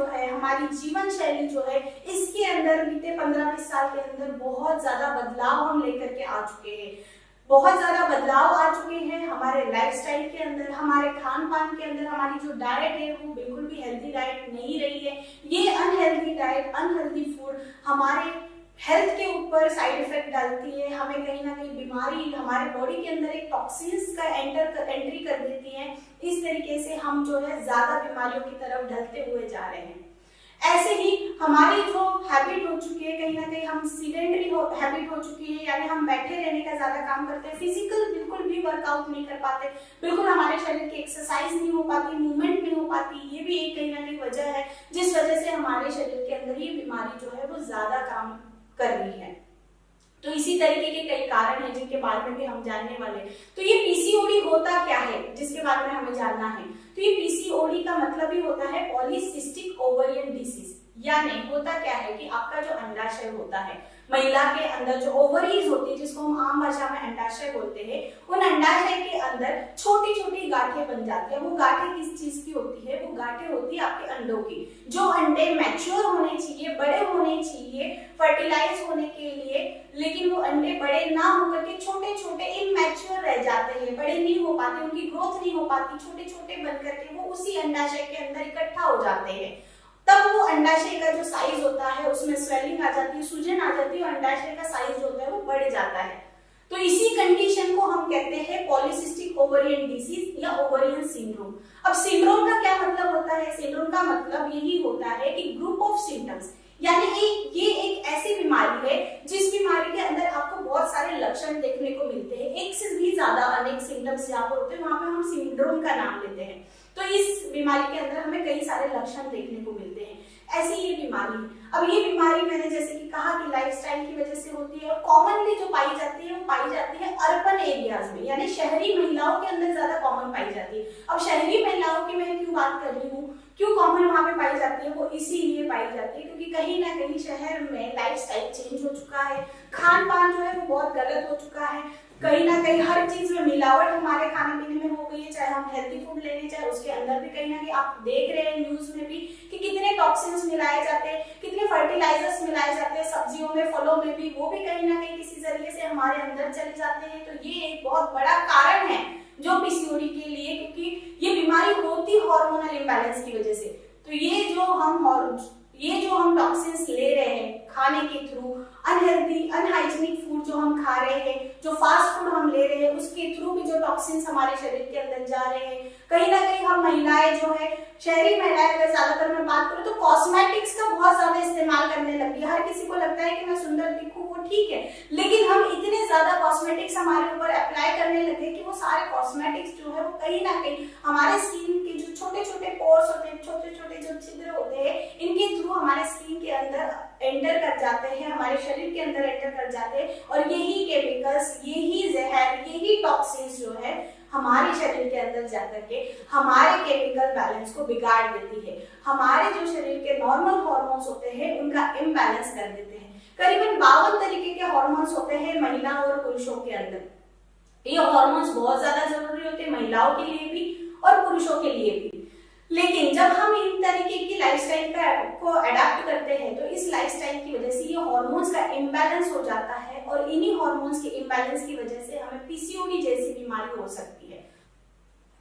जो है, हमारी जीवन शैली जो है, इसके अंदर बीते 15-20 साल के अंदर बहुत ज्यादा बदलाव हम लेकर के आ चुके हैं। बहुत ज्यादा बदलाव आ चुके हैं हमारे लाइफस्टाइल के अंदर, हमारे खान पान के अंदर। हमारी जो डाइट है वो बिल्कुल भी हेल्दी डाइट नहीं रही है। ये अनहेल्दी डाइट, अनहेल्दी फूड हमारे हेल्थ के ऊपर साइड इफेक्ट डालती है। हमें कहीं ना कहीं बीमारी, हमारे बॉडी के अंदर एक टॉक्सिन्स का एंट्री कर देती है। इस तरीके से हम जो है ज्यादा बीमारियों की तरफ ढलते हुए जा रहे हैं। ऐसे ही हमारी जो हैबिट हो चुकी है, कहीं ना कहीं हम सीडेंटरी हैबिट हो चुकी है, यानी हम बैठे रहने का ज्यादा काम करते हैं, फिजिकल बिल्कुल भी वर्कआउट नहीं कर पाते, बिल्कुल हमारे शरीर की एक्सरसाइज नहीं हो पाती, मूवमेंट नहीं हो पाती। ये भी एक कहीं ना कहीं वजह है जिस वजह से हमारे शरीर के अंदर ये बीमारी जो है वो ज्यादा काम कर रही है। तो इसी तरीके के कई कारण हैं जिनके बारे में भी हम जानने वाले हैं। तो ये पीसीओडी होता क्या है जिसके बारे में हमें जानना है। तो ये पीसीओडी का मतलब ही होता है पॉलीसिस्टिक ओवरियन डिसीज। यानी होता क्या है कि आपका जो अंडाशय होता है, महिला के अंदर जो ओवरीज होती है, जिसको हम आम भाषा में अंडाशय बोलते हैं, उन अंडाशय के अंदर छोटी छोटी गांठें बन जाती है। वो गांठें किस चीज की होती है? वो गांठें होती है आपके अंडों की। जो अंडे मैच्योर होने चाहिए, बड़े होने चाहिए फर्टिलाइज होने के लिए, लेकिन वो अंडे बड़े ना होकर के छोटे छोटे इमैच्योर रह जाते हैं, बड़े नहीं हो पाते, उनकी ग्रोथ नहीं हो पाती, छोटे छोटे बन करके वो उसी अंडाशय के अंदर इकट्ठा हो जाते हैं। तब वो अंडाशय का जो साइज होता है उसमें स्वेलिंग आ जाती है, सूजन आ जाती है और अंडाशय का साइज जो होता है वो बढ़ जाता है। तो इसी कंडीशन को हम कहते हैं पॉलीसिस्टिक ओवरियन डिसीज या ओवरियन सिंड्रोम। अब सिंड्रोम का क्या मतलब होता है? सिंड्रोम का मतलब यही होता है कि ग्रुप ऑफ सिम्टम्स, यानी ये एक ऐसी बीमारी है जिस बीमारी के अंदर आपको बहुत सारे लक्षण देखने को मिलते हैं। एक से भी ज्यादा अनेक सिम्टम्स जहाँ पर होते हैं वहां पे हम सिंड्रोम का नाम लेते हैं। तो इस बीमारी के अंदर हमें कई सारे लक्षण देखने को मिलते हैं। ऐसी ये बीमारी है। अब ये बीमारी मैंने जैसे कि कहा कि लाइफस्टाइल की वजह से होती है और कॉमनली जो पाई जाती है वो पाई जाती है अर्बन एरियाज में, यानी शहरी महिलाओं के अंदर ज्यादा कॉमन पाई जाती है। अब शहरी महिलाओं की मैं क्यों बात कर रही हूँ, क्यों कॉमन वहां पे पाई जाती है? वो इसीलिए पाई जाती है क्योंकि कहीं ना कहीं शहर में लाइफस्टाइल चेंज हो चुका है, खान पान जो है वो बहुत गलत हो चुका है। कहीं ना कहीं हर चीज में मिलावट हमारे खाने पीने में हो गई है, चाहे हम हेल्दी फूड लेने चाहे उसके अंदर भी कहीं ना कहीं आप देख रहे हैं न्यूज में भी कि कितने टॉक्सिन्स मिलाए जाते हैं, कितने फर्टिलाइजर्स मिलाए जाते हैं सब्जियों में, फलों में भी, वो भी कहीं ना कहीं किसी जरिए से हमारे अंदर चले जाते हैं। तो ये एक बहुत बड़ा कारण है जो पीसीओडी के लिए, क्योंकि ये बीमारी होती हार्मोनल इम्बैलेंस की वजह से। तो ये जो हम टॉक्सिन्स ले रहे हैं खाने के थ्रू, अनहेल्दी अनहाइजीनिक फूड जो हम खा रहे हैं, जो फास्ट फूड हम ले रहे हैं, उसके थ्रू भी जो टॉक्सिन्स हमारे शरीर के अंदर जा रहे हैं। कहीं ना कहीं हम महिलाएं जो है, शहरी महिलाएं अगर ज्यादातर मैं बात करूं तो कॉस्मेटिक्स का बहुत ज्यादा इस्तेमाल करने लगी है। हर किसी को लगता है कि मैं सुंदर दिखूं, वो ठीक है, लेकिन हम इतने ज्यादा कॉस्मेटिक्स हमारे ऊपर अप्लाई करने लगे कि वो सारे कॉस्मेटिक्स जो है वो कहीं ना कहीं हमारे स्किन के जो छोटे छोटे पोर्स होते हैं, छोटे छोटे जो छिद्र होते हैं, इनके थ्रू हमारे स्किन के अंदर एंटर कर जाते हैं, हमारे शरीर के अंदर एंटर कर जाते हैं और यही केमिकल्स, यही जहर, यही टॉक्सिन्स जो है हमारे शरीर के अंदर जाकर के हमारे केमिकल बैलेंस को बिगाड़ देती है। हमारे जो शरीर के नॉर्मल हार्मोन्स होते हैं उनका इम्बैलेंस कर देते हैं। करीबन 52 तरीके के हार्मोन्स होते हैं महिला और पुरुषों के अंदर। ये हार्मोन्स बहुत ज्यादा जरूरी होते हैं महिलाओं के लिए भी और पुरुषों के लिए भी। लेकिन जब हम इन तरीके की लाइफस्टाइल को अडॉप्ट करते हैं तो इस लाइफस्टाइल की वजह से ये हार्मोन्स का इम्बैलेंस हो जाता है और इन्हीं हार्मोन्स के इम्बैलेंस की वजह से हमें पीसीओडी जैसी बीमारी हो सकती है।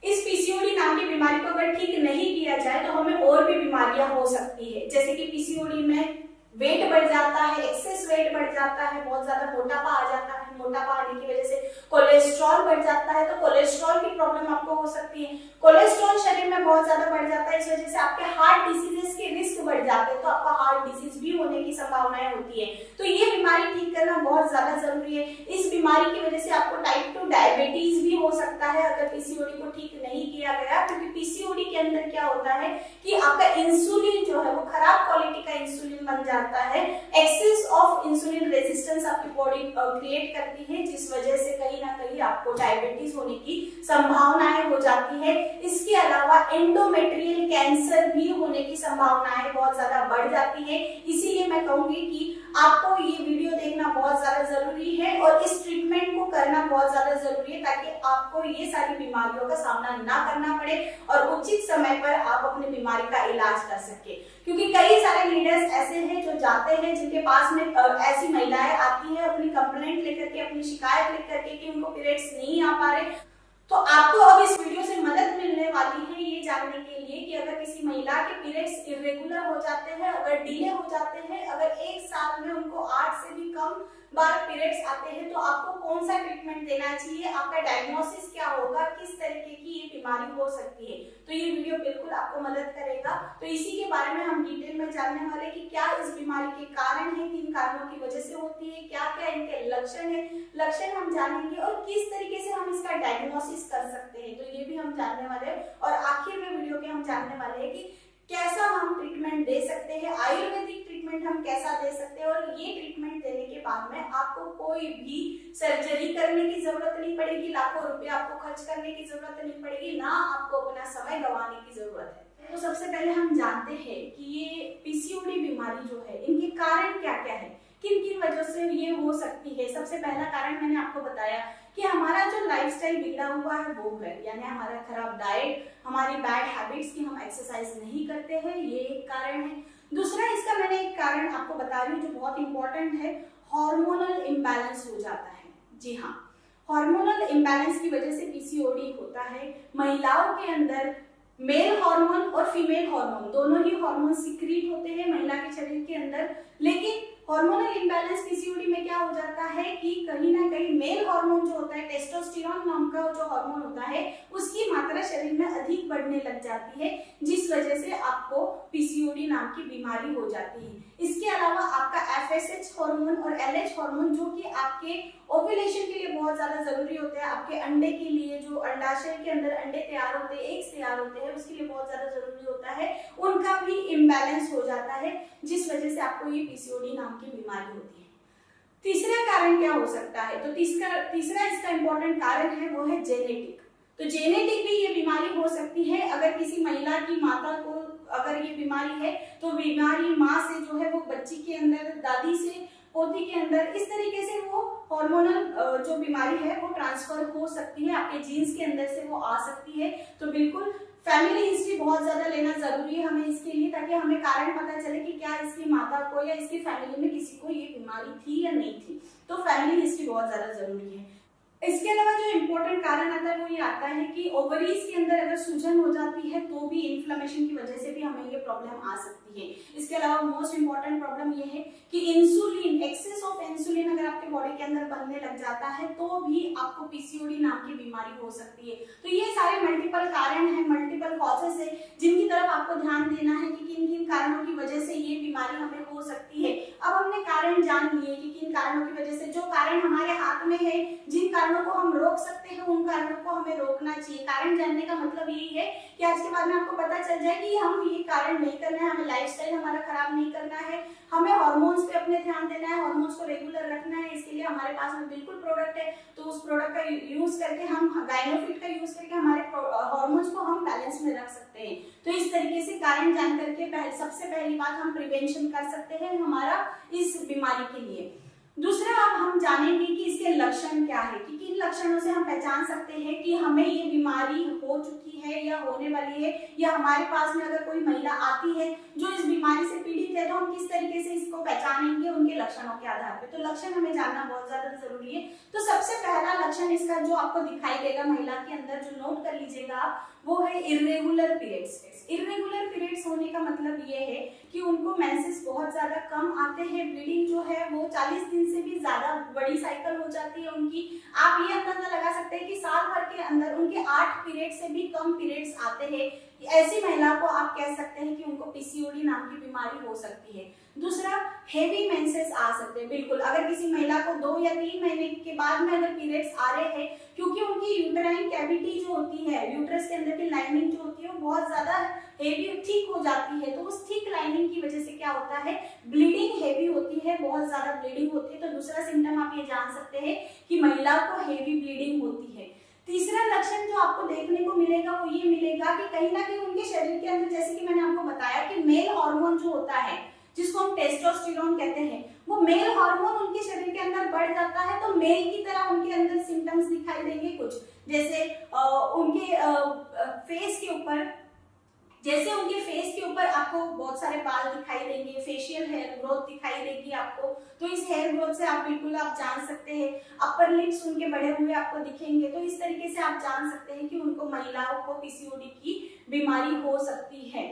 इस पीसीओडी नाम की बीमारी को अगर ठीक नहीं किया जाए तो हमें और भी बीमारियां हो सकती है, जैसे कि पीसीओडी में वेट बढ़ जाता है, एक्सेस वेट बढ़ जाता है, बहुत ज्यादा मोटापा आ जाता है, मोटापा आने की वजह से कोलेस्ट्रॉल बढ़ जाता है, तो कोलेस्ट्रॉल की प्रॉब्लम आपको हो सकती है। कोलेस्ट्रॉल शरीर में बहुत ज्यादा बढ़ जाता है, इस वजह से आपके हार्ट डिसीजेस के रिस्क बढ़ जाते हैं, तो आपका हार्ट डिसीज भी होने की संभावनाएं होती है। तो ये बीमारी ठीक करना बहुत ज्यादा जरूरी है। इस बीमारी की वजह से आपको टाइप 2 डायबिटीज भी हो सकता है अगर पीसीओडी को ठीक नहीं किया गया, क्योंकि पीसीओडी के अंदर क्या होता है कि आपका इंसुलिन जो है वो खराब क्वालिटी का इंसुलिन बन जाता है। एक्सेस ऑफ इंसुलिन रेजिस्टेंस आपकी बॉडी क्रिएट करती है, जिस वजह से कहीं ना कहीं आपको डायबिटीज होने की संभावनाएं हो जाती है। इसके अलावा एंडोमेट्रियल कैंसर भी होने की संभावनाएं बहुत ज्यादा बढ़ जाती है। इसीलिए मैं कहूंगी कि आपको ये वीडियो देखना बहुत ज्यादा जरूरी है और इस ट्रीटमेंट को करना बहुत ज्यादा जरूरी है, ताकि आपको ये सारी बीमारियों का सामना ना करना पड़े और उचित समय पर आप अपनी बीमारी का इलाज कर सके। क्योंकि कई सारे लीडर्स ऐसे हैं जो जाते हैं, जिनके पास में ऐसी महिलाएं आती हैं अपनी कंप्लेंट लेकर के, अपनी शिकायत लेकर के कि उनको पीरियड्स नहीं आ पा रहे। तो आपको अब इस वीडियो से मदद मिलने वाली है ये जानने के लिए कि अगर किसी महिला के पीरियड्स इरेगुलर हो जाते हैं, अगर डिले हो जाते हैं, अगर एक साल में उनको 8 से भी कम बार पीरियड्स आते हैं, तो आपको कौन सा ट्रीटमेंट देना चाहिए, आपका डायग्नोसिस क्या होगा, किस तरीके की ये बीमारी हो सकती है। तो ये वीडियो बिल्कुल आपको मदद करेगा। तो इसी के बारे में हम डिटेल में जानने वाले कि क्या इस बीमारी के कारण है, किन कारणों की वजह से होती है, क्या क्या इनके लक्षण है, लक्षण हम जानेंगे और किस तरीके से हम इसका डायग्नोसिस कर सकते हैं, तो ये भी हम जानने वाले हैं। और आखिर में वीडियो के हम जानने वाले हैं कि कैसा हम ट्रीटमेंट दे सकते हैं, आयुर्वेदिक ट्रीटमेंट हम कैसा दे सकते हैं, और ये ट्रीटमेंट देने के बाद में आपको कोई भी सर्जरी करने की जरूरत नहीं पड़ेगी, लाखों रुपए आपको खर्च करने की जरूरत नहीं पड़ेगी, ना आपको अपना समय गंवाने की जरूरत है। तो सबसे पहले हम जानते हैं कि ये पीसीओडी बीमारी जो है, इनके कारण क्या क्या है, किन किन वजह से ये हो सकती है। सबसे पहला कारण मैंने आपको बताया कि हमारा जो लाइफस्टाइल बिगड़ा हुआ है वो है, यानी हमारा खराब डाइट, हमारी बैड हैबिट्स की हम एक्सरसाइज नहीं करते हैं, ये एक कारण है। दूसरा इसका मैंने एक कारण आपको बता रही हूँ जो बहुत इंपॉर्टेंट है, हार्मोनल इम्बैलेंस हो जाता है। जी हाँ, हार्मोनल इम्बैलेंस की वजह से पीसीओडी होता है। महिलाओं के अंदर मेल हार्मोन और फीमेल हार्मोन दोनों ही हार्मोन सिक्रीट होते हैं महिला के शरीर के अंदर, लेकिन हार्मोनल इम्बैलेंस पीसीओडी में क्या हो जाता है कि कहीं ना कहीं मेल हार्मोन जो होता है, टेस्टोस्टेरोन नाम का जो हार्मोन होता है, उसकी मात्रा शरीर में अधिक बढ़ने लग जाती है, जिस वजह से आपको पीसीओडी नाम की बीमारी हो जाती है। इसके अलावा आपका एफएसएच हार्मोन और एलएच हार्मोन, जो कि आपके ओव्यूलेशन के लिए बहुत ज्यादा जरूरी होते हैं, आपके अंडे के लिए, जो अंडाशय के अंदर अंडे तैयार होते हैं, एग्स तैयार होते हैं, उसके लिए बहुत ज्यादा जरूरी होता है, उनका भी इम्बैलेंस हो जाता है, जिस वजह से आपको ये पीसीओडी नाम की बीमारी होती है। तीसरा कारण क्या हो सकता है, तो तीसरा इसका इंपॉर्टेंट कारण है वो है जेनेटिक। तो जेनेटिक भी ये बीमारी हो सकती है। अगर किसी महिला की माता को अगर ये बीमारी है, तो बीमारी माँ से जो है वो बच्ची के अंदर, दादी से पोती के अंदर, इस तरीके से वो हार्मोनल जो बीमारी है वो ट्रांसफर हो सकती है, आपके जीन्स के अंदर से वो आ सकती है। तो बिल्कुल फैमिली हिस्ट्री बहुत ज्यादा लेना जरूरी है हमें इसके लिए, ताकि हमें कारण पता चले कि क्या इसकी माता को या इसकी फैमिली में किसी को ये बीमारी थी या नहीं थी। तो फैमिली हिस्ट्री बहुत ज्यादा जरूरी है। इसके अलावा जो इम्पोर्टेंट कारण आता है वो ये आता है कि ओवरीज के अंदर अगर सूजन हो जाती है तो भी इन्फ्लेमेशन की वजह से भी हमें ये प्रॉब्लम आ सकती है। इसके अलावा मोस्ट इम्पोर्टेंट प्रॉब्लम ये है कि इंसुलिन, एक्सेस ऑफ इंसुलिन अगर आपके बॉडी के अंदर बनने लग जाता है तो भी आपको पीसीओडी नाम की बीमारी हो सकती है। तो ये सारे मल्टीपल कारण है, मल्टीपल कॉजेस है, जिनकी तरफ आपको ध्यान देना है कि किन किन कारणों की वजह से ये बीमारी हमें हो सकती है। अब हमने कारण जान लिए कि किन कारणों की वजह से, जो कारण हमारे हाथ में है, जिन कारणों को हम रोक सकते हैं उन कारणों को हमें रोकना चाहिए। कारण जानने का मतलब यही है कि आज के बाद में आपको पता चल जाए कि हम ये कारण नहीं करना है, हमें लाइफस्टाइल हमारा खराब नहीं करना है, हमें हार्मोन्स पे अपने ध्यान देना है, हार्मोन्स को रेगुलर रखना है। इसके लिए हमारे पास में बिल्कुल प्रोडक्ट है, तो उस प्रोडक्ट का यूज करके, हम गायनोफिट का यूज करके हमारे हार्मोन्स को हम बैलेंस में रख सकते हैं। तो इस तरीके से कारण जान करके सबसे पहली बात हम प्रिवेंशन कर सकते हैं हमारा इस बीमारी के लिए। दूसरा, अब हम जानेंगे कि इसके लक्षण क्या है, कि किन लक्षणों से हम पहचान सकते हैं कि हमें ये बीमारी हो चुकी है या होने वाली है, या हमारे पास में अगर कोई महिला आती है जो इस बीमारी से पीड़ित है, तो हम किस तरीके से इसको पहचानेंगे उनके लक्षणों के आधार पे। तो लक्षण हमें जानना बहुत ज्यादा जरूरी है। तो सबसे पहला लक्षण इसका जो आपको दिखाई देगा महिला के अंदर, जो नोट कर लीजिएगा आप, वो है इर्रेगुलर पीरियड्स। इर्रेगुलर पीरियड्स होने का मतलब ये है कि उनको मेंसेस बहुत ज्यादा कम आते हैं, ब्लीडिंग जो है वो 40 दिन से भी ज्यादा बड़ी साइकिल हो जाती है उनकी। आप ये अंदाजा लगा सकते हैं कि साल भर के अंदर उनके 8 पीरियड से भी कम पीरियड्स आते हैं। ऐसी महिला को आप कह सकते हैं कि उनको पीसीओडी नाम की बीमारी हो सकती है। दूसरा, हेवी मेंसेस आ सकते हैं। बिल्कुल, अगर किसी महिला को 2 या 3 महीने के बाद में अगर पीरियड्स आ रहे हैं, क्योंकि उनकी यूट्राइन कैविटी जो होती है, यूट्रस के अंदर की लाइनिंग जो होती है वो बहुत ज्यादा हेवी थिक हो जाती है, तो उस थिक लाइनिंग की वजह से क्या होता है, ब्लीडिंग हेवी होती है, बहुत ज्यादा ब्लीडिंग होती है। तो दूसरा सिम्टम आप ये जान सकते हैं कि महिला को हेवी ब्लीडिंग होती है। तीसरा लक्षण जो आपको देखने को मिलेगा वो ये मिलेगा कि कहीं ना कहीं उनके शरीर के अंदर, जैसे कि मैंने आपको बताया कि मेल हार्मोन जो होता है जिसको हम टेस्टोस्टेरोन कहते हैं, वो मेल हार्मोन उनके शरीर के अंदर बढ़ जाता है। तो मेल की तरह उनके अंदर सिम्टम्स दिखाई देंगे कुछ, जैसे उनके फेस के ऊपर, जैसे उनके फेस के ऊपर आपको बहुत सारे बाल दिखाई देंगे, फेशियल हेयर ग्रोथ दिखाई देगी आपको। तो इस हेयर ग्रोथ से आप बिल्कुल आप जान सकते हैं, अपर लिप्स उनके बढ़े हुए आपको दिखेंगे। तो इस तरीके से आप जान सकते हैं कि उनको, महिलाओं को पीसीओडी की बीमारी हो सकती है।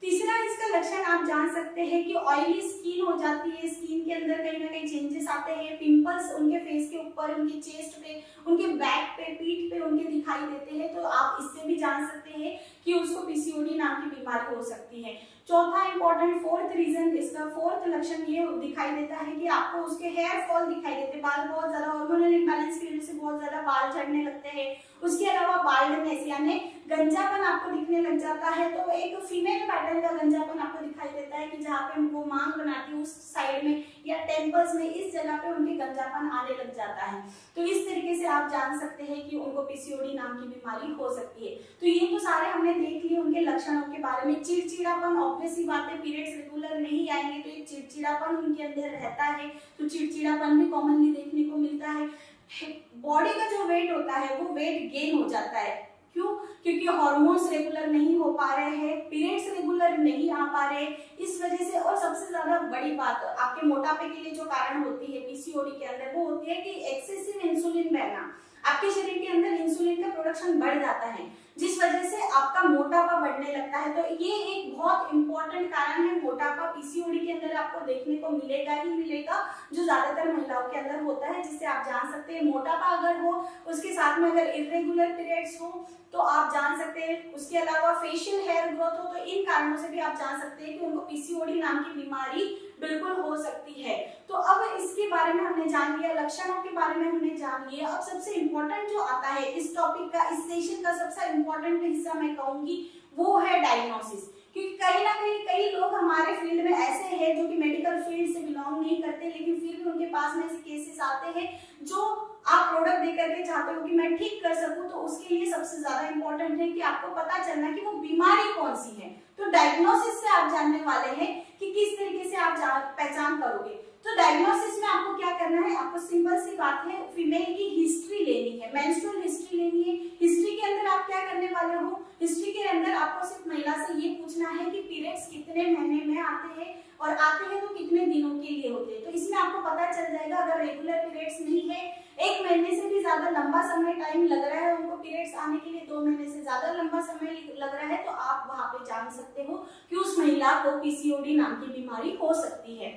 तीसरा इसका लक्षण आप जान सकते हैं कि ऑयली स्किन हो जाती है, स्किन के अंदर कहीं ना कहीं चेंजेस आते हैं, पिंपल्स उनके फेस के ऊपर, उनके चेस्ट पे, उनके बैक पे, पीठ पे उनके दिखाई देते हैं। तो आप इससे भी जान सकते हैं कि उसको पीसीओडी नाम की बीमारी हो सकती है। चौथा इंपॉर्टेंट फोर्थ रीजन, इसका फोर्थ लक्षण ये दिखाई देता है कि आपको उसके हेयर फॉल दिखाई देते, बाल बहुत ज्यादा, हार्मोनल इंबैलेंस की वजह से बहुत ज्यादा बाल झड़ने लगते हैं। उसके अलावा बाल्डनेस यानी गंजापन आपको दिखने लग जाता है। तो एक फीमेल पैटर्न का गंजापन आपको दिखाई देता है कि जहाँ पे वो मांग बनाती है उस साइड में या टेम्पल्स में, इस जगह पे उनके गंजापन आने लग जाता है। तो इस तरीके से आप जान सकते हैं कि उनको पीसीओडी नाम की बीमारी हो सकती है। तो ये तो सारे हमने देख लिए उनके लक्षणों के बारे में। चिड़चिड़ापन, ऑब्वियस सी बात है, पीरियड्स रेगुलर नहीं आएंगे तो एक चिड़चिड़ापन उनके अंदर रहता है। तो चिड़चिड़ापन भी कॉमनली देखने को मिलता है। बॉडी का जो वेट होता है वो वेट गेन हो जाता है। क्यों? क्योंकि हार्मोन्स रेगुलर नहीं हो पा रहे हैं, पीरियड्स रेगुलर नहीं आ पा रहे, इस वजह से। और सबसे ज्यादा बड़ी बात आपके मोटापे के लिए जो कारण होती है पीसीओडी के अंदर, वो होती है कि एक्सेसिव इंसुलिन बहना। आपके शरीर के अंदर इंसुलिन का प्रोडक्शन बढ़ जाता है, जिस वजह से आपका मोटापा बढ़ने लगता है। तो ये एक बहुत इंपॉर्टेंट कारण है, मोटापा पीसीओडी के अंदर आपको देखने को मिलेगा ही मिलेगा, जो ज्यादातर महिलाओं के अंदर होता है, जिससे आप जान सकते हैं मोटापा अगर हो, उसके साथ में अगर इरेगुलर पीरियड्स हो तो आप जान सकते हैं। उसके अलावा फेशियल हेयर ग्रोथ हो, तो इन कारणों से भी आप जान सकते हैं कि उनको पीसीओडी नाम की बीमारी बिल्कुल हो सकती है। तो अब इसके बारे में हमने जान लिया, लक्षणों के बारे में हमने जान लिया। अब सबसे इम्पोर्टेंट जो आता है इस टॉपिक का, इस सेशन का सबसे इम्पोर्टेंट हिस्सा मैं कहूंगी वो है डायग्नोसिस। क्योंकि कहीं ना कहीं कई लोग हमारे फील्ड में ऐसे हैं जो कि मेडिकल फील्ड से बिलोंग नहीं करते, लेकिन फिर भी उनके पास में ऐसे केसेस आते हैं जो आप प्रोडक्ट दे करके चाहते हो कि मैं ठीक कर सकूं। तो उसके लिए सबसे ज्यादा इंपॉर्टेंट है कि आपको पता चलना कि वो बीमारी कौन सी है। तो डायग्नोसिस से आप जानने वाले हैं कि किस तरीके से आप पहचान करोगे। तो डायग्नोसिस में आपको क्या करना है, आपको सिंपल सी बात है, फीमेल की हिस्ट्री लेनी है, मेंस्ट्रुअल हिस्ट्री लेनी है। हिस्ट्री के अंदर आप क्या करने वाले हो, हिस्ट्री के अंदर आपको सिर्फ महिला से ये पूछना है कि पीरियड्स कितने महीने में आते हैं, और आते हैं तो कितने दिनों के लिए होते हैं। तो इसमें आपको पता चल जाएगा, अगर रेगुलर पीरियड्स नहीं है, 1 महीने से भी ज्यादा लंबा समय टाइम लग रहा है उनको पीरियड्स आने के लिए, 2 महीने से ज्यादा लंबा समय लग रहा है, तो आप वहां पे जान सकते हो कि उस महिला को पीसीओडी नाम की बीमारी हो सकती है।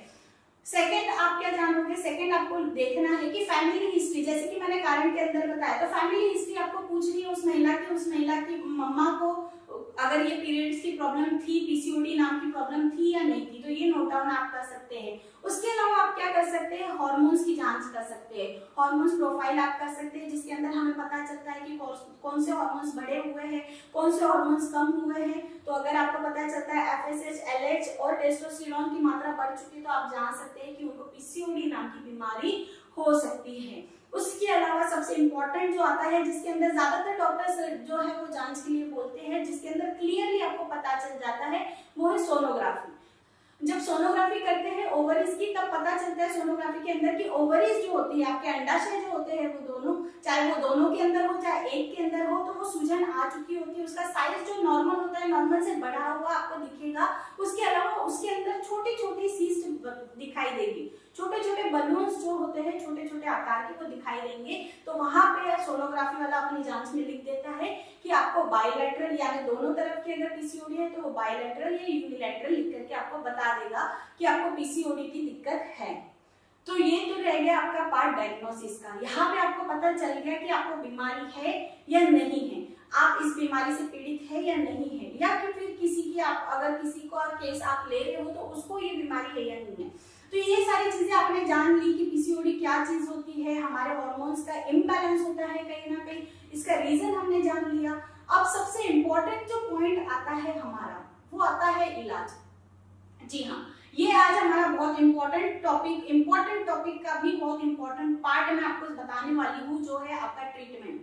सेकेंड आप क्या जानोगे, सेकेंड आपको देखना है कि फैमिली हिस्ट्री, जैसे कि मैंने कारण के अंदर बताया, तो फैमिली हिस्ट्री आपको पूछनी है उस महिला की मम्मा को अगर ये पीरियड्स की प्रॉब्लम थी, पीसीओडी नाम की प्रॉब्लम थी या नहीं थी, तो ये नोट डाउन आप कर सकते हैं। उसके अलावा आप क्या कर सकते हैं, हार्मोन्स की जांच कर सकते हैं, हार्मोन्स प्रोफाइल आप कर सकते हैं, जिसके अंदर हमें पता चलता है कि कौन से हार्मोन्स बढ़े हुए हैं, कौन से हार्मोन्स कम हुए हैं। तो अगर आपको पता चलता है एफएसएच, एलएच और टेस्टोस्टेरोन की मात्रा बढ़ चुकी है, तो आप जान सकते हैं कि उनको पीसीओडी नाम की बीमारी हो सकती है। उसके अलावा सबसे इंपॉर्टेंट जो आता है, जिसके अंदर ज्यादातर डॉक्टर्स जो है वो जांच के लिए बोलते हैं, जिसके अंदर क्लियरली आपको पता चल जाता है, वो है सोनोग्राफी। जब सोनोग्राफी करते हैं ओवरीज की, तब पता चलता है सोनोग्राफी के अंदर कि ओवरीज जो होती है, आपके अंडाशय जो होते हैं, वो दोनों, चाहे वो दोनों के अंदर हो चाहे एक के अंदर हो, तो वो सूजन आ चुकी होती है। उसका साइज जो नॉर्मल होता है, नॉर्मल से बढ़ा हुआ आपको दिखेगा। उसके अलावा उसके अंदर छोटी छोटी सीस्ट दिखाई देगी, छोटे छोटे बलून्स जो होते हैं, छोटे छोटे आकार के, वो दिखाई देंगे। तो वहां पे सोनोग्राफी वाला अपनी जांच में लिख देता है कि आपको बाइलेटरल यानी दोनों तरफ की अगर पीसीओडी है, तो वो बाइलेटरल या यूनिलैटरल लिख करके आपको बता देगा कि आपको पीसीओडी की दिक्कत है। तो ये तो रह गया आपका पार्ट डायग्नोसिस का। यहाँ पे आपको पता चल गया कि आपको बीमारी है या नहीं है, आप इस बीमारी से पीड़ित है या नहीं है, या फिर किसी की आप अगर किसी को केस आप ले रहे हो तो उसको ये बीमारी है या नहीं है। तो ये सारी चीजें आपने जान ली कि पीसीओडी क्या चीज होती है, हमारे हार्मोन्स का इम्बैलेंस होता है कहीं ना कहीं, इसका रीजन हमने जान लिया। अब सबसे इम्पोर्टेंट जो पॉइंट आता है हमारा, वो आता है इलाज। जी हाँ, ये बहुत इम्पोर्टेंट टॉपिक का भी बहुत इम्पोर्टेंट पार्ट मैं आपको बताने वाली हूँ, जो है आपका ट्रीटमेंट।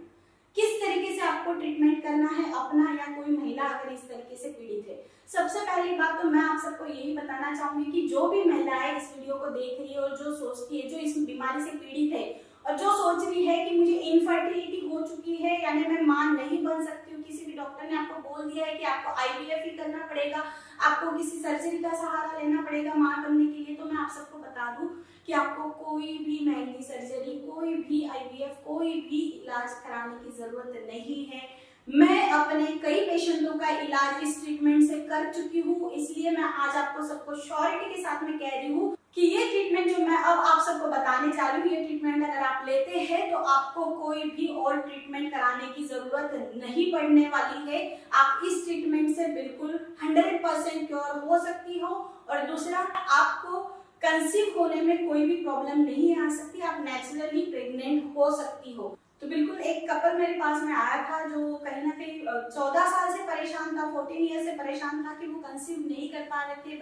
किस तरीके से आपको ट्रीटमेंट करना है अपना या कोई महिला अगर इस तरीके से पीड़ित है। सबसे पहली बात तो मैं आप सबको यही बताना चाहूंगी कि जो भी महिलाएं इस वीडियो को देख रही है और जो सोचती है, जो इस बीमारी से पीड़ित है और जो सोच रही है कि मुझे इनफर्टिलिटी हो चुकी है, यानी मैं मां नहीं बन सकती हूँ, किसी भी डॉक्टर ने आपको बोल दिया है कि आपको आईवीएफ ही करना पड़ेगा, आपको किसी सर्जरी का सहारा लेना पड़ेगा मां बनने के लिए, तो मैं आप सबको बता दूं कि आपको कोई भी महंगी सर्जरी, कोई भी आईवीएफ, कोई भी इलाज कराने की जरूरत नहीं है। मैं अपने कई पेशेंटों का इलाज इस ट्रीटमेंट से कर चुकी हूँ, इसलिए मैं आज आपको सबको श्योरिटी के साथ में कह रही हूँ कि ये ट्रीटमेंट जो मैं अब आप सबको बताने जा रही हूँ, ये ट्रीटमेंट अगर आप लेते हैं तो आपको कोई भी और ट्रीटमेंट कराने की जरूरत नहीं पड़ने वाली है। आप इस ट्रीटमेंट से बिल्कुल 100% क्योर हो सकती हो। और दूसरा, आपको कंसीव होने में कोई भी प्रॉब्लम नहीं आ सकती, आप नेचुरली प्रेग्नेंट हो सकती हो। तो बिल्कुल एक कपल मेरे पास में आया था जो कहीं ना कहीं 14 साल से परेशान था, 14 ईयर से परेशान था कि वो कंसीव नहीं कर पा रहे थे,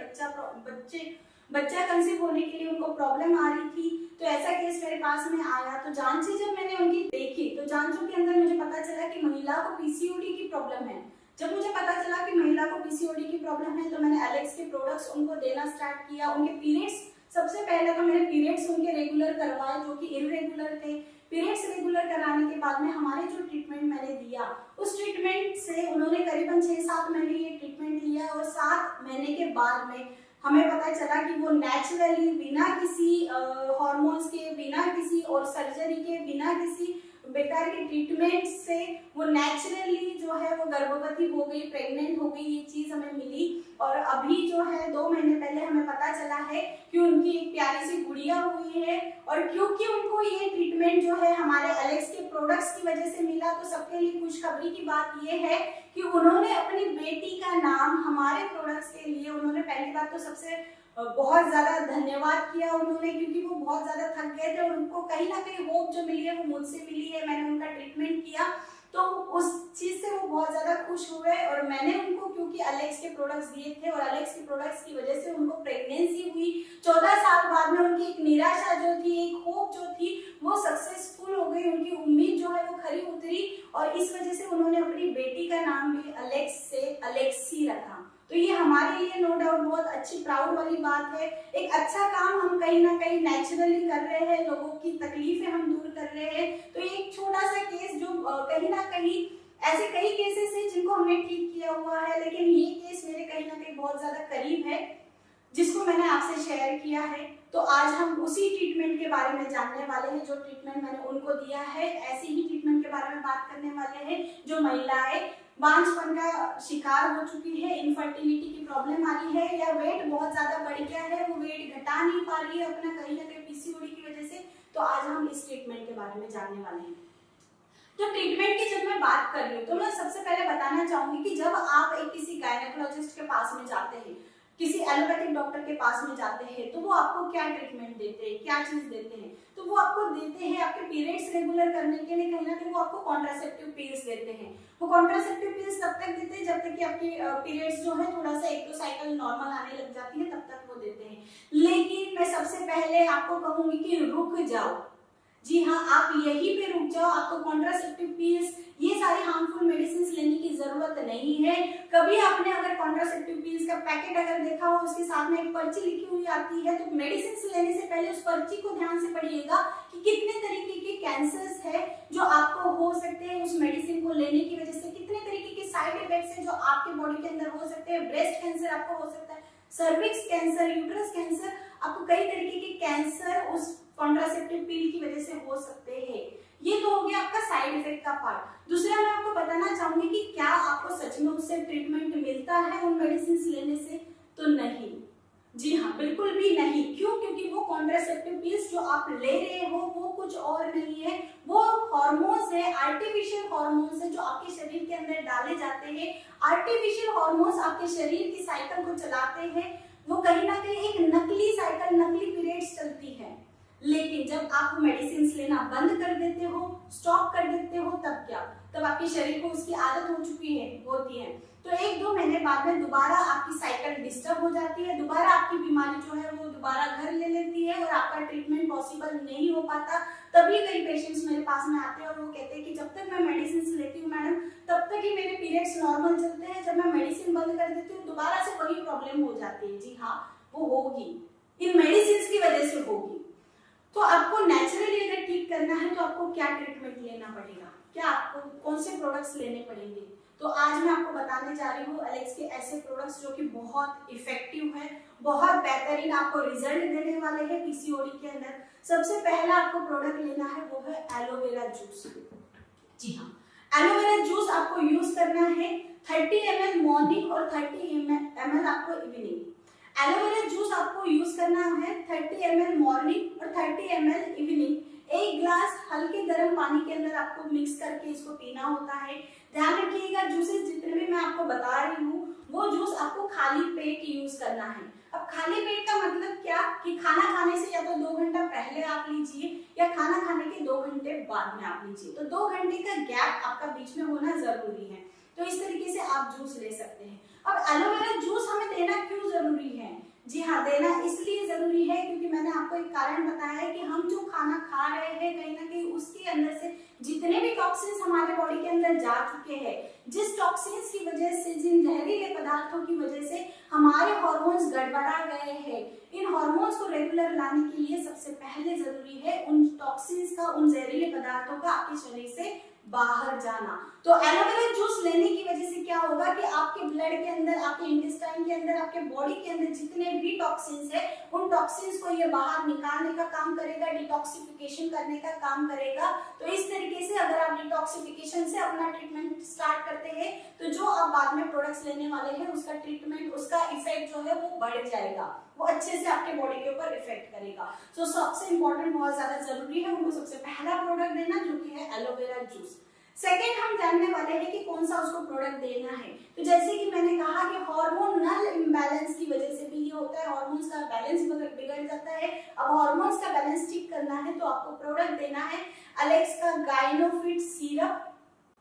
बच्चा कंसीव होने के लिए उनको प्रॉब्लम आ रही थी। तो ऐसा केस मेरे पास में आया, तो जांचें जब मैंने उनकी देखी तो जांचों के अंदर मुझे पता चला कि महिला को पीसीओडी की प्रॉब्लम है। जब मुझे पता चला कि महिला को पीसीओडी की प्रॉब्लम है तो मैंने एलेक्स के प्रोडक्ट्स उनको देना स्टार्ट किया। उनके पीरियड्स, सबसे पहले तो मैंने पीरियड्स उनके रेगुलर करवाए जो कि इररेगुलर थे। पीरियड्स रेगुलर कराने के बाद में हमारे जो ट्रीटमेंट मैंने दिया, उस ट्रीटमेंट से उन्होंने करीबन 6-7 महीने ये ट्रीटमेंट लिया और 7 महीने के बाद में हमें पता चला कि वो नेचुरली बिना किसी हॉर्मोन्स के, बिना किसी और सर्जरी के, बिना किसी बेकार के ट्रीटमेंट से वो नेचुरली जो है वो गर्भवती हो गई, प्रेग्नेंट हो गई। ये चीज हमें मिली और अभी जो है 2 महीने पहले हमें पता चला है कि उनकी एक प्यारी सी गुड़िया हुई है। और क्योंकि उनको ये ट्रीटमेंट जो है हमारे एलेक्स के प्रोडक्ट्स की वजह से मिला, तो सबके लिए खुशखबरी की बात ये है कि उन्होंने अपनी बेटी का नाम हमारे प्रोडक्ट्स के लिए, उन्होंने पहली बात तो सबसे बहुत ज्यादा धन्यवाद किया उन्होंने, क्योंकि वो बहुत ज्यादा थक गए थे और उनको कहीं ना कहीं होप जो मिली है वो मुझसे मिली है। मैंने उनका ट्रीटमेंट किया तो उस चीज से वो बहुत ज्यादा खुश हुए और मैंने उनको क्योंकि एलेक्स के प्रोडक्ट्स दिए थे और एलेक्स के प्रोडक्ट्स की वजह से उनको प्रेगनेंसी हुई। 14 साल बाद में उनकी एक निराशा जो थी, एक होप जो थी, वो सक्सेसफुल हो गई। उनकी उम्मीद जो है वो खरी उतरी और इस वजह से उन्होंने अपनी बेटी का नाम भी एलेक्स से अलेक्सी रखा। तो ये हमारे लिए नो डाउट बहुत अच्छी प्राउड वाली बात है। एक अच्छा काम हम कहीं ना कहीं नेचुरली कर रहे हैं, लोगों की तकलीफें हम दूर कर रहे हैं। तो एक छोटा सा केस जो कहीं ना कहीं, ऐसे कई केसेस हैं जिनको हमने ठीक किया हुआ है, लेकिन ये केस मेरे कहीं ना कहीं बहुत ज्यादा करीब है जिसको मैंने आपसे शेयर किया है। तो आज हम उसी ट्रीटमेंट के बारे में जानने वाले हैं जो ट्रीटमेंट मैंने उनको दिया है। ऐसे ही ट्रीटमेंट के बारे में बात करने वाले हैं जो महिलाएं बांझपन का शिकार हो चुकी है, इनफर्टिलिटी की प्रॉब्लम आ रही है या वेट बहुत ज्यादा बढ़ गया है, वो वेट घटा नहीं पा रही है अपना कहीं ना कहीं पीसीओडी की वजह से। तो आज हम इस ट्रीटमेंट के बारे में जानने वाले हैं। तो ट्रीटमेंट की जब मैं बात कर रही हूँ तो मैं सबसे पहले बताना चाहूंगी कि जब आप एक किसी गायनेकोलॉजिस्ट के पास में जाते हैं, किसी एलोपैथिक डॉक्टर के पास में जाते हैं, तो वो आपको क्या ट्रीटमेंट देते हैं, क्या चीज देते हैं? तो वो आपको देते हैं आपके पीरियड्स रेगुलर करने के लिए, कहीं ना कहीं वो आपको कॉन्ट्रासेप्टिव पिल्स देते हैं। वो कॉन्ट्रासेप्टिव पिल्स तब तक देते हैं जब तक कि आपकी पीरियड्स जो है थोड़ा सा 1-2 साइकिल नॉर्मल आने लग जाती है, तब तक वो देते हैं। लेकिन मैं सबसे पहले आपको कहूंगी कि रुक जाओ। जी हाँ, आप यहीं पे रुक जाओ। आपको कॉन्ट्रासेप्टिव पिल्स, ये सारी हार्मफुल मेडिसिन लेने की जरूरत नहीं है। कभी आपने अगर कॉन्ट्रासेप्टिव पिल्स का पैकेट अगर देखा हो, उसके साथ में एक पर्ची लिखी हुई आती है, तो मेडिसिन लेने से पहले उस पर्ची को ध्यान से पढ़िएगा कि कितने तरीके के कैंसर्स है जो आपको हो सकते हैं उस मेडिसिन को लेने की वजह से, कितने तरीके के साइड इफेक्ट्स है जो आपके बॉडी के अंदर हो सकते हैं। ब्रेस्ट कैंसर आपको हो सकता है, सर्विक्स कैंसर, यूट्रस कैंसर, आपको कई तरीके के कैंसर उस कॉन्ट्रासेप्टिव पिल की वजह से हो सकते हैं। ये तो हो गया आपका साइड इफेक्ट का पार्ट। दूसरा मैं आपको बताना चाहूंगी कि क्या आपको सच में उससे ट्रीटमेंट मिलता है उन मेडिसिन लेने से? तो नहीं, जी हाँ, बिल्कुल भी नहीं। क्यों? क्योंकि वो कॉन्ट्रासेप्टिव पिल्स जो आप ले रहे हो वो कुछ और नहीं है, वो हार्मोन्स है, आर्टिफिशियल हार्मोन्स है जो आपके शरीर के अंदर डाले जाते हैं। आर्टिफिशियल हार्मोन्स आपके शरीर की साइकिल को चलाते हैं। वो कहीं ना कहीं एक नकली साइकिल, नकली पीरियड्स चलती है। लेकिन जब आप मेडिसिन लेना बंद कर देते हो, स्टॉप कर देते हो, तब क्या? तब आपके शरीर को उसकी आदत हो चुकी है, होती है। तो 1-2 महीने बाद में दोबारा आपकी साइकिल डिस्टर्ब हो जाती है, दोबारा आपकी बीमारी जो है वो दोबारा आपका ट्रीटमेंट पॉसिबल नहीं हो पाता, तभी कई पेशेंट्स मेरे पास में आते हैं और वो कहते हैं कि जब तक मैं मेडिसिन लेती हूँ मैडम तब तक ही मेरे पीरियड्स नॉर्मल चलते हैं, जब मैं मेडिसिन बंद कर देती हूँ दोबारा से वही प्रॉब्लम हो जाती है। जी हाँ, वो होगी, इन मेडिसिन की वजह से होगी। तो आपको नेचुरली अगर ठीक करना है तो आपको क्या ट्रीटमेंट लेना पड़ेगा, क्या आपको कौन से प्रोडक्ट्स लेने पड़ेंगे, तो आज मैं आपको बताने जा रही हूँ एलेक्स के ऐसे प्रोडक्ट्स जो कि बहुत इफेक्टिव है, बहुत बेहतरीन आपको रिजल्ट देने वाले हैं पीसीओडी के अंदर। सबसे पहला आपको प्रोडक्ट लेना है वो है एलोवेरा जूस। जी हाँ, एलोवेरा जूस आपको यूज करना है 30 ml मॉर्निंग और 30 ml आपको इवनिंग। एलोवेरा जूस आपको यूज करना है 30 ml मॉर्निंग और 30 ml इवनिंग। एक ग्लास हल्के गर्म पानी के अंदर आपको मिक्स करके इसको पीना होता है। ध्यान रखिएगा जूसेस जितने भी मैं आपको बता रही हूँ वो जूस आपको खाली पेट यूज करना है। अब खाली पेट का मतलब क्या कि खाना खाने से या तो 2 घंटा पहले आप लीजिए या खाना खाने के 2 घंटे बाद में आप लीजिए, तो 2 घंटे का गैप आपका बीच में होना जरूरी है। तो इस तरीके से आप जूस ले सकते हैं। अब एलोवेरा जूस हमें देना क्यों जरूरी है? जी हाँ, देना इसलिए जरूरी है क्योंकि मैंने आपको एक कारण बताया है कि हम जो खाना खा रहे हैं कहीं ना कहीं उसके अंदर से जितने भी टॉक्सिन्स हमारे बॉडी के अंदर जा चुके हैं, जिस टॉक्सिन्स की वजह से, जिन जहरीले पदार्थों की वजह से हमारे हार्मोन्स गड़बड़ा गए हैं, इन हार्मोन्स को रेगुलर लाने के लिए सबसे पहले जरूरी है उन टॉक्सिन्स का, उन जहरीले पदार्थों का आपके शरीर से बाहर जाना। तो एलोवेरा जूस लेने की वजह से क्या होगा कि आपके ब्लड के अंदर, आपके इंटेस्टाइन के अंदर, आपके बॉडी के अंदर जितने भी टॉक्सिन्स है उन टॉक्सिन्स को ये बाहर निकालने का काम करेगा, डिटॉक्सिफिकेशन करने का काम करेगा। तो इस तरीके से अगर आप डिटॉक्सिफिकेशन से अपना ट्रीटमेंट स्टार्ट करते हैं तो जो आप बाद में प्रोडक्ट्स लेने वाले हैं उसका ट्रीटमेंट, उसका इफेक्ट जो है वो बढ़ जाएगा, वो अच्छे से आपके बॉडी के ऊपर इफेक्ट करेगा। तो सबसे इंपॉर्टेंट, बहुत ज्यादा जरूरी है उनको सबसे पहला प्रोडक्ट देना जो कि है एलोवेरा जूस। सेकेंड हम जानने वाले हैं कि कौन सा उसको प्रोडक्ट देना है। तो जैसे कि मैंने कहा कि हार्मोनल इम्बैलेंस की वजह से भी ये होता है, हार्मोन्स का बैलेंस बिगड़ जाता है। अब हार्मोन्स का बैलेंस ठीक करना है तो आपको प्रोडक्ट देना है एलेक्स का गाइनोफिट सिरप,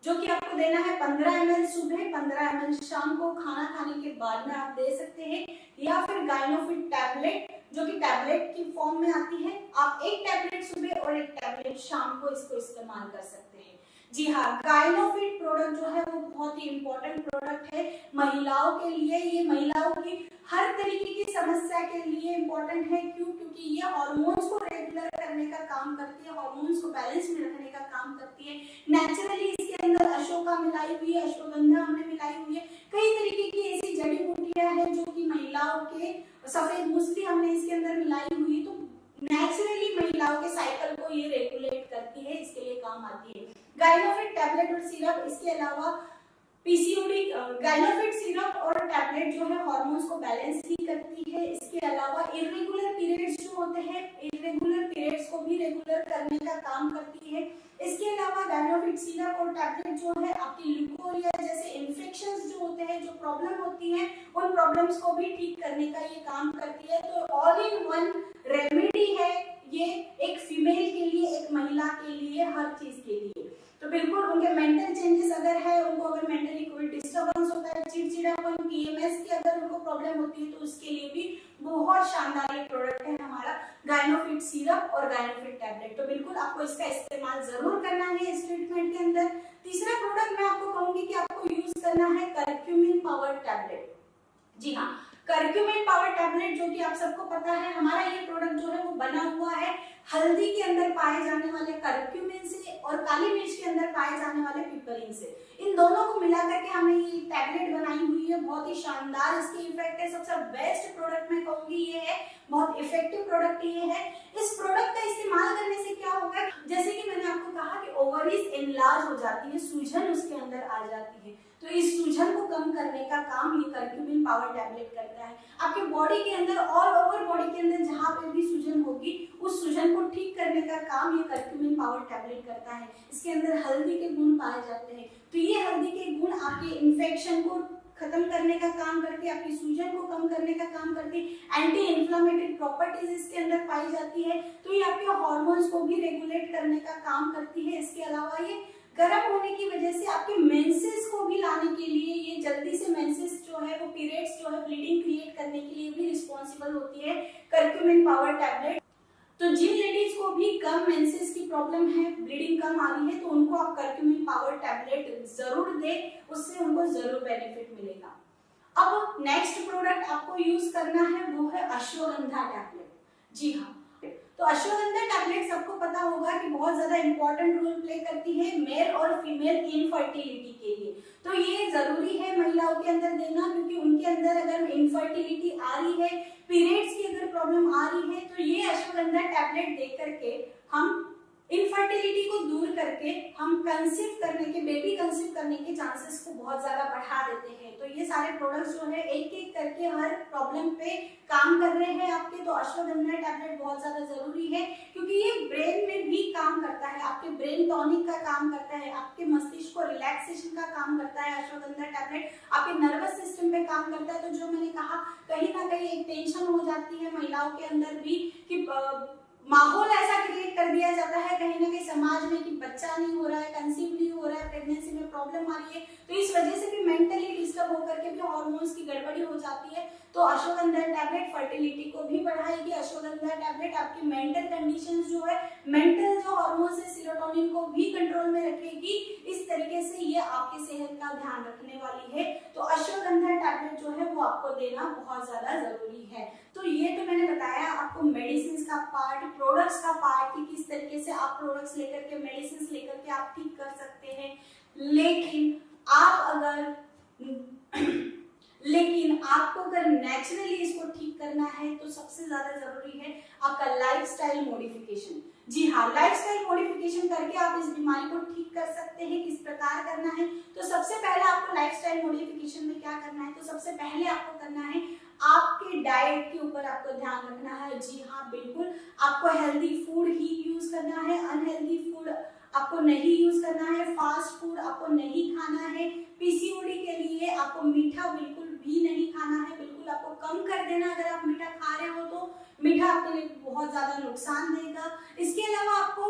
जो कि आपको देना है 15 ml सुबह, 15 ml शाम को खाना खाने के बाद में आप दे सकते हैं, या फिर गाइनोफिट टैबलेट जो कि टैबलेट की फॉर्म में आती है। आप एक टैबलेट सुबह और एक टैबलेट शाम को इसको इस्तेमाल कर सकते हैं। जी हाँ, गाइनोफिट प्रोडक्ट जो है वो बहुत ही इंपॉर्टेंट प्रोडक्ट है महिलाओं के लिए। ये महिलाओं की हर तरीके की समस्या के लिए इंपॉर्टेंट है। क्यों? क्योंकि ये हार्मोन्स को रेगुलर करने का काम करती है, हार्मोन्स को बैलेंस में रखने का काम करती है। नेचुरली इसके अंदर अशोका मिलाई हुई है, अश्वगंधा हमने मिलाई हुई है, कई तरीके की ऐसी जड़ी बूटियां हैं जो कि महिलाओं के, सफेद मुसली हमने इसके अंदर मिलाई हुई है, तो नेचुरली महिलाओं के साइकिल को ये रेगुलेट करती है, इसके लिए काम आती है गाइनोफिट टैबलेट और सिरप। इसके अलावा पीसीओडी, गाइनोफिट सिरप और टैबलेट जो है हार्मोन्स को बैलेंस ही करती है। इसके अलावा इरेगुलर पीरियड्स जो होते हैं, इरेगुलर पीरियड्स को भी रेगुलर करने का काम करती है। इसके अलावा गाइनोफिट सिरप और टैबलेट जो है आपकी ल्यूकोरिया जैसे इन्फेक्शंस जो होते हैं, जो प्रॉब्लम होती है, उन प्रॉब्लम्स को भी ठीक करने का ये काम करती है। तो ऑल इन वन रेमेडी है ये, एक फीमेल के लिए, एक महिला के लिए, हर चीज के लिए। तो बिल्कुल उनके मेंटल चेंजेस अगर है, उनको अगर मेंटली कोई डिस्टर्बेंस होता है, चिड़चिड़ापन, पीएमएस की अगर उनको प्रॉब्लम होती है तो उसके लिए भी बहुत शानदार एक प्रोडक्ट है हमारा गाइनोफिट सिरप और गाइनोफिट टैबलेट। तो बिल्कुल आपको इसका इस्तेमाल जरूर करना है इस ट्रीटमेंट के अंदर। तीसरा प्रोडक्ट मैं आपको कहूंगी कि आपको यूज करना है करक्यूमिन पावर टैबलेट। जी हाँ, करक्यूमिन पावर टैबलेट जो कि आप सबको पता है, हमारा ये प्रोडक्ट जो है वो बना हुआ है हल्दी के अंदर पाए जाने वाले करक्यूमिन से और काली मिर्च के अंदर पाए जाने वाले पिपरिन से। इन दोनों को मिला करके हमने ये टैबलेट बनाई हुई है। बहुत ही शानदार इसकी इफेक्ट है। सबसे बेस्ट प्रोडक्ट मैं कहूंगी ये है, बहुत इफेक्टिव प्रोडक्ट ये है। इस प्रोडक्ट का इस्तेमाल करने से क्या होगा, जैसे कि मैंने आपको कहा कि ओवरीज एनलार्ज हो जाती है, सूजन उसके अंदर आ जाती है, तो इस सूजन को कम करने का काम ये करक्यूमिन पावर टैबलेट करता है। आपके बॉडी के अंदर, ऑल ओवर बॉडी के अंदर जहाँ पे भी सूजन होगी उस सूजन को ठीक करने का काम ये करक्यूमिन पावर टैबलेट करता है। इसके अंदर हल्दी के गुण पाए जाते हैं, तो ये हल्दी के गुण आपके इन्फेक्शन को खत्म करने का काम करती है, आपकी सूजन को कम करने का काम करती है। एंटी इन्फ्लेमेटरी प्रॉपर्टीज इसके अंदर पाई जाती है, तो ये आपके हार्मोन्स को भी रेगुलेट करने का काम करती है। इसके अलावा ये गर्म होने की वजह से आपके मेंसेस को भी लाने के लिए, ये जल्दी से मेंसेस जो है वो पीरियड्स जो है ब्लीडिंग क्रिएट करने के लिए भी रिस्पॉन्सिबल होती है करक्यूमिन पावर टैबलेट। तो जिन लेडीज को भी कम मेंसेस की प्रॉब्लम है, ब्लीडिंग कम आ रही है, तो उनको आप करक्यूमिन पावर टैबलेट जरूर दें, उससे उनको जरूर बेनिफिट मिलेगा। अब नेक्स्ट प्रोडक्ट आपको यूज करना है वो है अश्वगंधा टैबलेट। जी हाँ, तो अश्वगंधा टैबलेट सबको पता होगा कि बहुत ज्यादा इंपॉर्टेंट रोल प्ले करती है मेल और फीमेल इनफर्टिलिटी के लिए। तो ये जरूरी है महिलाओं के अंदर देना, क्योंकि उनके अंदर अगर इनफर्टिलिटी आ रही है, पीरियड्स की अगर प्रॉब्लम आ रही है, तो ये अश्वगंधा टैबलेट दे करके हम इनफर्टिलिटी को दूर करके हम कंसीव करने के, बेबी कंसीव करने के चांसेस को बहुत ज्यादा बढ़ा देते हैं। तो ये सारे प्रोडक्ट्स जो है एक एक करके हर प्रॉब्लम पे काम कर रहे हैं आपके। तो अश्वगंधा टैबलेट बहुत ज्यादा जरूरी है, क्योंकि ये ब्रेन में भी काम करता है, आपके ब्रेन टॉनिक का काम करता है, आपके मस्तिष्क को रिलैक्सेशन का काम करता है अश्वगंधा टैबलेट, आपके नर्वस सिस्टम पे काम करता है। तो जो मैंने कहा, कहीं ना कहीं एक टेंशन हो जाती है महिलाओं के अंदर भी कि माहौल ऐसा क्रिएट कर दिया जाता है कहीं ना कहीं समाज में कि बच्चा नहीं हो रहा है, कंसीव नहीं हो रहा है, प्रेगनेंसी में प्रॉब्लम आ रही है, तो इस वजह से भी मेंटली डिस्टर्ब होकर के भी हार्मोन्स की गड़बड़ी हो जाती है। तो अश्वगंधा टैबलेट फर्टिलिटी को भी बढ़ाएगी। अश्वगंधा टैबलेट आपकी मेंटल कंडीशंस जो है, मेंटल जो हार्मोन्स है सेरोटोनिन को भी कंट्रोल में रखेगी। इस तरीके से ये आपकी सेहत का ध्यान रखने वाली है। तो अश्वगंधा टैबलेट जो है वो आपको देना बहुत ज्यादा जरूरी है। तो ये तो मैंने बताया आपको मेडिसिन का पार्ट, प्रोडक्ट्स का पार्ट कि किस तरीके से आप प्रोडक्ट्स लेकर के, मेडिसिन लेकर के आप ठीक कर सकते हैं। लेकिन आपको अगर नेचुरली इसको ठीक करना है तो सबसे ज्यादा जरूरी है आपका लाइफस्टाइल मॉडिफिकेशन। जी हाँ, लाइफस्टाइल मॉडिफिकेशन करके आप इस बीमारी को ठीक कर सकते हैं। किस प्रकार करना है? तो सबसे पहले आपको लाइफस्टाइल मॉडिफिकेशन में क्या करना है? तो सबसे पहले आपको करना है आपके डाइट के ऊपर आपको ध्यान रखना है। जी हाँ, बिल्कुल आपको हेल्दी फूड ही यूज करना है, अनहेल्दी फूड आपको नहीं यूज करना है, फास्ट फूड आपको नहीं खाना है। पीसीओडी के लिए आपको मीठा बिल्कुल भी नहीं खाना है, बिल्कुल आपको कम कर देना। अगर आप मीठा खा रहे हो तो मीठा आपके लिए बहुत ज्यादा नुकसान देगा। इसके अलावा आपको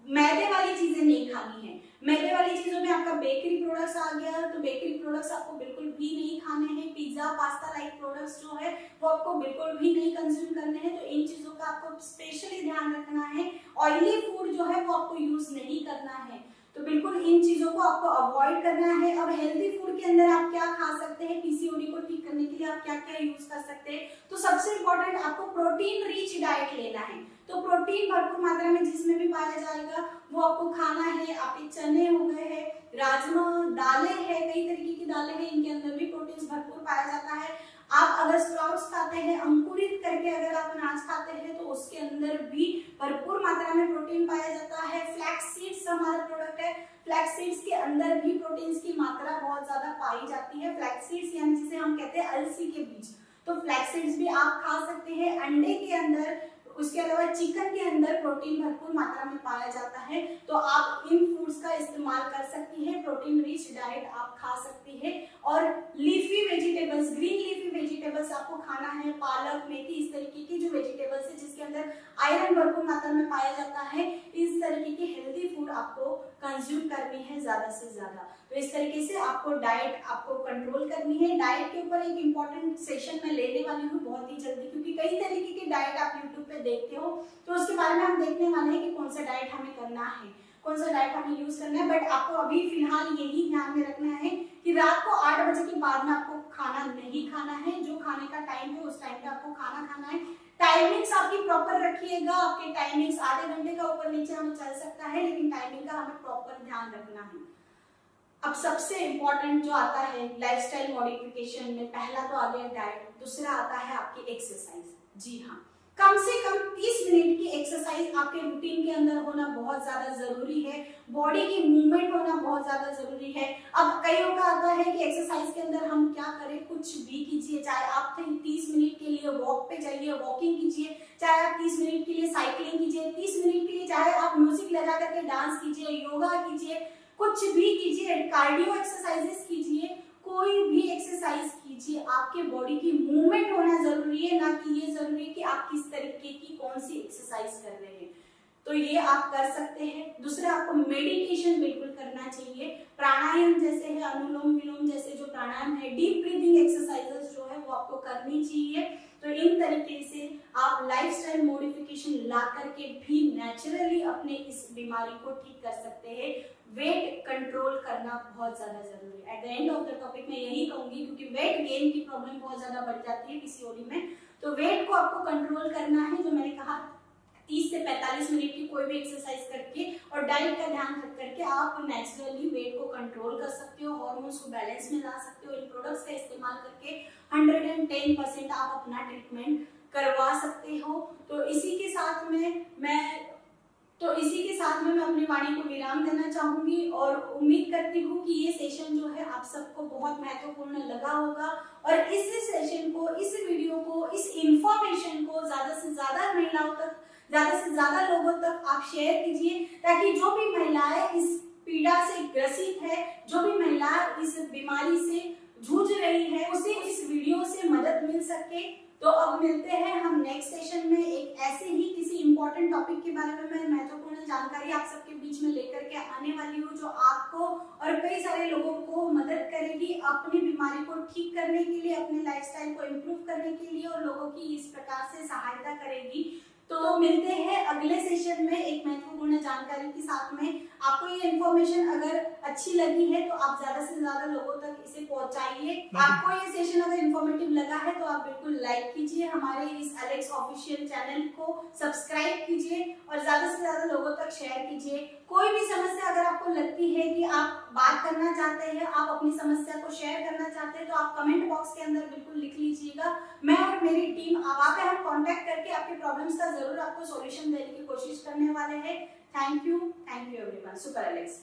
मैदे वाली चीजें नहीं खानी है। मैदे वाली चीजों में आपका बेकरी प्रोडक्ट्स आ गया, तो बेकरी प्रोडक्ट्स आपको बिल्कुल भी नहीं खाने हैं। पिज्जा, पास्ता लाइक प्रोडक्ट्स जो है वो आपको बिल्कुल भी नहीं कंज्यूम करने हैं। तो इन चीजों का आपको स्पेशली ध्यान रखना है। ऑयली फूड जो है वो आपको यूज नहीं करना है, तो बिल्कुल इन चीजों को आपको अवॉइड करना है। अब हेल्दी फूड के अंदर आप क्या खा सकते हैं, पीसीओडी को ठीक करने के लिए आप क्या क्या यूज कर सकते हैं? तो सबसे इंपॉर्टेंट आपको प्रोटीन रिच डाइट लेना है। तो प्रोटीन भरपूर मात्रा में जिसमें भी पाया जाएगा वो आपको खाना है। आपके चने हो गए हैं, राजमा, दालें हैं, कई तरीके की दालें हैं, इनके अंदर भी प्रोटीन भरपूर पाया जाता है। आप अगर स्प्राउट्स खाते हैं, अंकुरित करके अगर आप अनाज खाते हैं, तो उसके अंदर भी भरपूर मात्रा में प्रोटीन पाया जाता है। फ्लैक्स सीड्स हमारा प्रोडक्ट है, फ्लैक्स सीड्स के अंदर भी प्रोटीन की मात्रा बहुत ज्यादा पाई जाती है। फ्लैक्स सीड्स यानी जिसे हम कहते हैं अलसी के बीज, तो फ्लैक्स सीड्स भी आप खा सकते हैं। अंडे के अंदर, उसके अलावा चिकन के अंदर प्रोटीन भरपूर मात्रा में पाया जाता है। तो आप इन फूड्स का इस्तेमाल कर सकती हैं, प्रोटीन रिच डाइट आप खा सकती हैं। और leafy vegetables, green leafy vegetables आपको खाना है। पालक, मेथी, इस तरीके की जो वेजिटेबल्स है जिसके अंदर आयरन भरपूर मात्रा में पाया जाता है, इस तरीके की हेल्दी फूड आपको कंज्यूम करनी है ज्यादा से ज्यादा। तो इस तरीके से आपको डाइट आपको कंट्रोल करनी है। डाइट के ऊपर एक इम्पॉर्टेंट सेशन मैं लेने वाली हूँ बहुत ही जल्दी, क्योंकि कई तरीके की डाइट आप यूट्यूब पे देखते हो, तो उसके बारे में हम देखने वाले हैं कि कौन सा डाइट हमें करना है, कौन सा डाइट हमें यूज करना है। बट आपको अभी फिलहाल यही ध्यान में रखना है कि रात को 8 बजे के बाद में आपको खाना नहीं खाना है। जो खाने का टाइम है उस टाइम पे आपको खाना खाना है। टाइमिंग्स आपकी प्रॉपर रखिएगा। आपके टाइमिंग्स आधे घंटे का ऊपर नीचे हमें चल सकता है, लेकिन टाइमिंग का हमें प्रॉपर ध्यान रखना है। अब सबसे इम्पोर्टेंट जो आता है लाइफस्टाइल मॉडिफिकेशन में, पहला तो आ गया डाइट, दूसरा आता है आपकी एक्सरसाइज। जी हाँ, कम से कम 30 मिनट की एक्सरसाइज आपके रूटीन के अंदर होना बहुत ज्यादा जरूरी है। बॉडी की मूवमेंट होना बहुत ज्यादा जरूरी है। अब कईयों का आता है कि एक्सरसाइज के अंदर हम क्या करें, कुछ भी कीजिए, चाहे आप 30 मिनट के लिए वॉक पे जाइए, वॉकिंग कीजिए, चाहे आप 30 मिनट के लिए साइकिलिंग कीजिए, 30 मिनट के लिए चाहे आप म्यूजिक लगा करके डांस कीजिए, योगा कीजिए, कुछ भी कीजिए, कार्डियो एक्सरसाइजेस कीजिए, कोई भी एक्सरसाइज कीजिए। आपके बॉडी की मूवमेंट होना जरूरी है, ना कि ये जरूरी है कि आप किस तरीके की कौन सी एक्सरसाइज कर रहे हैं। तो ये आप कर सकते हैं। दूसरा, आपको मेडिटेशन बिल्कुल करना चाहिए। प्राणायाम जैसे है, अनुलोम विलोम जैसे जो प्राणायाम है, डीप ब्रीदिंग एक्सरसाइजेस जो है वो आपको करनी चाहिए। तो इन तरीके से आप लाइफस्टाइल मॉडिफिकेशन ला करके भी नेचुरली अपने इस बीमारी को ठीक कर सकते हैं। वेट कंट्रोल करना बहुत ज्यादा जरूरी है। At the end of the topic मैं यही कहूंगी, क्योंकि वेट गेन की प्रॉब्लम बहुत ज्यादा बढ़ जाती है पीसीओडी में। तो वेट को आपको कंट्रोल करना है, जो मैंने कहा 30 से 45 मिनट की कोई भी एक्सरसाइज करके और डाइट का ध्यान रख करके आप नेचुरली वेट को कंट्रोल कर सकते हो, हार्मोन्स को बैलेंस में ला सकते हो। इन प्रोडक्ट्स का इस्तेमाल करके 110% आप अपना ट्रीटमेंट करवा सकते हो। तो इसी के साथ में मैं अपनी वाणी को विराम देना चाहूंगी और उम्मीद करती हूँ कि ये सेशन जो है आप सबको बहुत महत्वपूर्ण लगा होगा और इस सेशन को, इस वीडियो को, इस इंफॉर्मेशन को ज्यादा से ज्यादा महिलाओं तक, ज्यादा से ज्यादा लोगों तक आप शेयर कीजिए, ताकि जो भी महिलाएं इस पीड़ा से ग्रसित है, जो भी महिला इस बीमारी से जूझ रही है, उसे इस वीडियो से मदद मिल सके। तो अब मिलते हैं हम नेक्स्ट सेशन में एक ऐसे ही किसी इंपॉर्टेंट टॉपिक के बारे में मैं महत्वपूर्ण जानकारी आप सबके बीच में लेकर के आने वाली हूँ, जो आपको और कई सारे लोगों को मदद करेगी अपनी बीमारी को ठीक करने के लिए, अपने लाइफस्टाइल को इम्प्रूव करने के लिए और लोगों की इस प्रकार से सहायता करेगी। तो मिलते हैं अगले सेशन में एक महत्वपूर्ण जानकारी के साथ में। आपको ये इन्फॉर्मेशन अगर अच्छी लगी है तो आप ज्यादा से ज्यादा लोगों तक इसे पहुंचाइए। आपको ये सेशन अगर इन्फॉर्मेटिव लगा है तो आप बिल्कुल लाइक कीजिए, हमारे इस एलेक्स ऑफिशियल चैनल को सब्सक्राइब कीजिए और ज्यादा से ज्यादा लोगों तक शेयर कीजिए। कोई भी समस्या अगर आपको लगती है कि आप बात करना चाहते हैं, आप अपनी समस्या को शेयर करना चाहते हैं, तो आप कमेंट बॉक्स के अंदर बिल्कुल लिख लीजिएगा। मैं और मेरी टीम वहाँ पे हम कांटेक्ट करके आपके प्रॉब्लम्स का जरूर आपको सॉल्यूशन देने की कोशिश करने वाले हैं। Thank you everyone. Super Alex.